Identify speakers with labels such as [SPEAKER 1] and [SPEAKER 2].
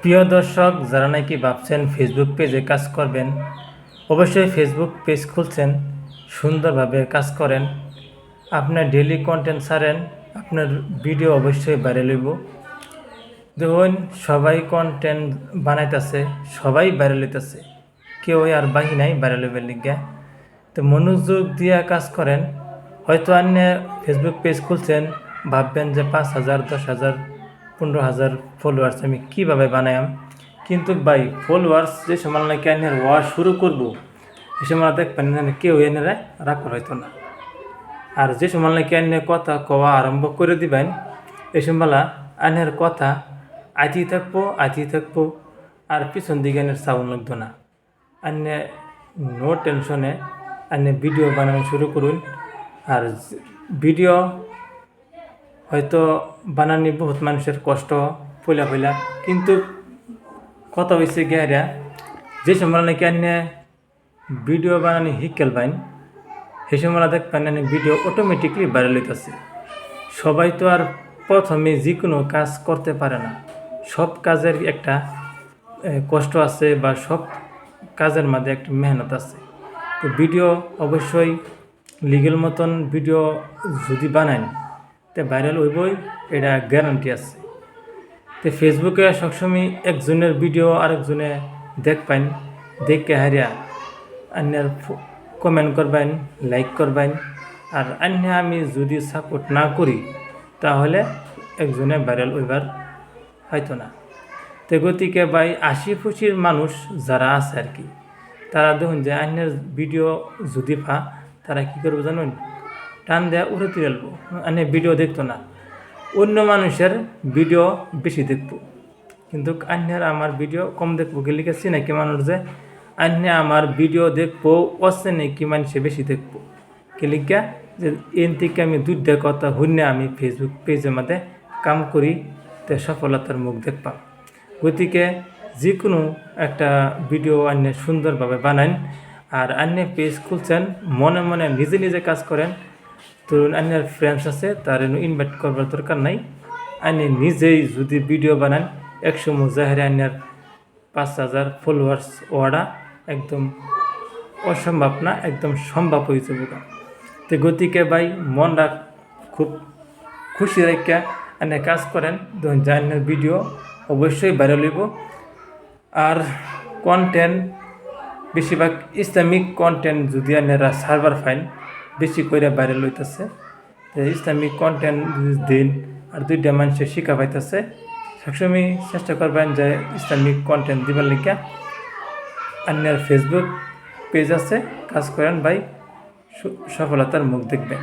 [SPEAKER 1] প্রিয় দর্শক, যারা নাকি ভাবছেন ফেসবুক পেজে কাজ করবেন, অবশ্যই ফেসবুক পেজ খুলছেন, সুন্দরভাবে কাজ করেন, আপনার ডেইলি কন্টেন্ট ছাড়েন, আপনার ভিডিও অবশ্যই ভাইরাল হইব। দেখুন, সবাই কন্টেন্ট বানাইতেছে, সবাই ভাইরাল হইতেছে, কেউ আর বাকি নাই ভাইরাল হইবার লিগা। তো মনোযোগ দিয়ে কাজ করেন। হয়তো আপনি ফেসবুক পেজ খুলছেন, ভাববেন যে 5,000, 10,000, 15,000 ফলোয়ার্স আমি কীভাবে বানায়াম। কিন্তু ভাই, ফলোয়ার্স যে সময় নাকি আইনের ওয়া শুরু করবো, সে সময় দেখবেন কেউ এনে রাখার হয়তো না। আর যে সময় নাকি আইনের কথা কওয়া আরম্ভ করে দিবেন, এই সময় আইনের কথা আইতেই থাকবো, আর পিছন দিকে আইনের সাউন্ড লাগতো না। আইনে নো টেনশনে আইনে ভিডিও বানানো শুরু করুন। আর ভিডিও হয়তো বানানি বহুত মানুষের কষ্ট পইলা, কিন্তু কথা হয়েছে গেরা, যে সময় নাকি আইনে ভিডিও বানানি শিখেল পাইন, সেই সময় দেখবেন ভিডিও অটোমেটিকলি ভাইরাল হইতেছে। সবাই তো আর প্রথমে যে কোনো কাজ করতে পারে না, সব কাজের একটা কষ্ট আছে, বা সব কাজের মধ্যে একটা মেহনত আছে। তো ভিডিও অবশ্যই লিগেল মতন ভিডিও যদি বানান, তো ভাইরাল হইবই, এটা গ্যারান্টি আছে। তো ফেসবুকে সবসময় একজনের ভিডিও আরেকজনে দেখবেন, দেখে হারিয়া অন্যের কমেন্ট করবেন, লাইক করবেন। আর অন্য আমি যদি সাপোর্ট না করি, তাহলে একজনে ভাইরাল হইবার হয়তো না। তো গতিকে ভাই, 80% মানুষ যারা আছে আর কি, তারা দেখুন যে অন্যের ভিডিও যদি তারা কী করবো জানুন, টান দেয়া উড়ে তুলবো, অন্য ভিডিও দেখতো না, অন্য মানুষের ভিডিও বেশি দেখবো। কিন্তু অন্যের আমার ভিডিও কম দেখবো, গেলে চিনাকি মানুষ যে অন্য আমার ভিডিও দেখবো, অচেনাকি মানুষে বেশি দেখবো। কেলিকা যে এর থেকে আমি দুইটা কথা শুনে আমি ফেসবুক পেজের মধ্যে কাম করি, তে সফলতার মুখ দেখপাম। গতিকে যে কোনো একটা ভিডিও অন্য সুন্দরভাবে বানান, আর অন্য পেজ খুলছেন, মনে মনে নিজে কাজ করেন। ধরুন অন্যের ফ্রেন্ডস আছে, তার ইনভাইট করবার দরকার নাই, আপনি নিজেই যদি ভিডিও বানান, একসময় জাহের অন্যের 5,000 ফলোয়ার্স ওয়ার্ডা একদম অসম্ভব না, একদম সম্ভব হয়েছে বোকা। তো গতিকে ভাই, মনটা খুব খুশি রেখা এনে কাজ করেন, ধরুন যে অন্যের ভিডিও অবশ্যই ভাইরাল হইব। আর কন্টেন্ট বেশিরভাগ ইসলামিক কন্টেন্ট যদি আপনারা সার্ভার ফাইন, বেশি করে ভাইরাল হইতেছে। তো ইসলামিক কন্টেন্ট দিন, আর দুইটা মানুষের শিক্ষা পাইতেছে, সবসময় চেষ্টা করবেন যে ইসলামিক কন্টেন্ট দিবার লিখা। আপনার ফেসবুক পেজ আছে, কাজ করেন ভাই, সফলতার মুখ দেখবেন।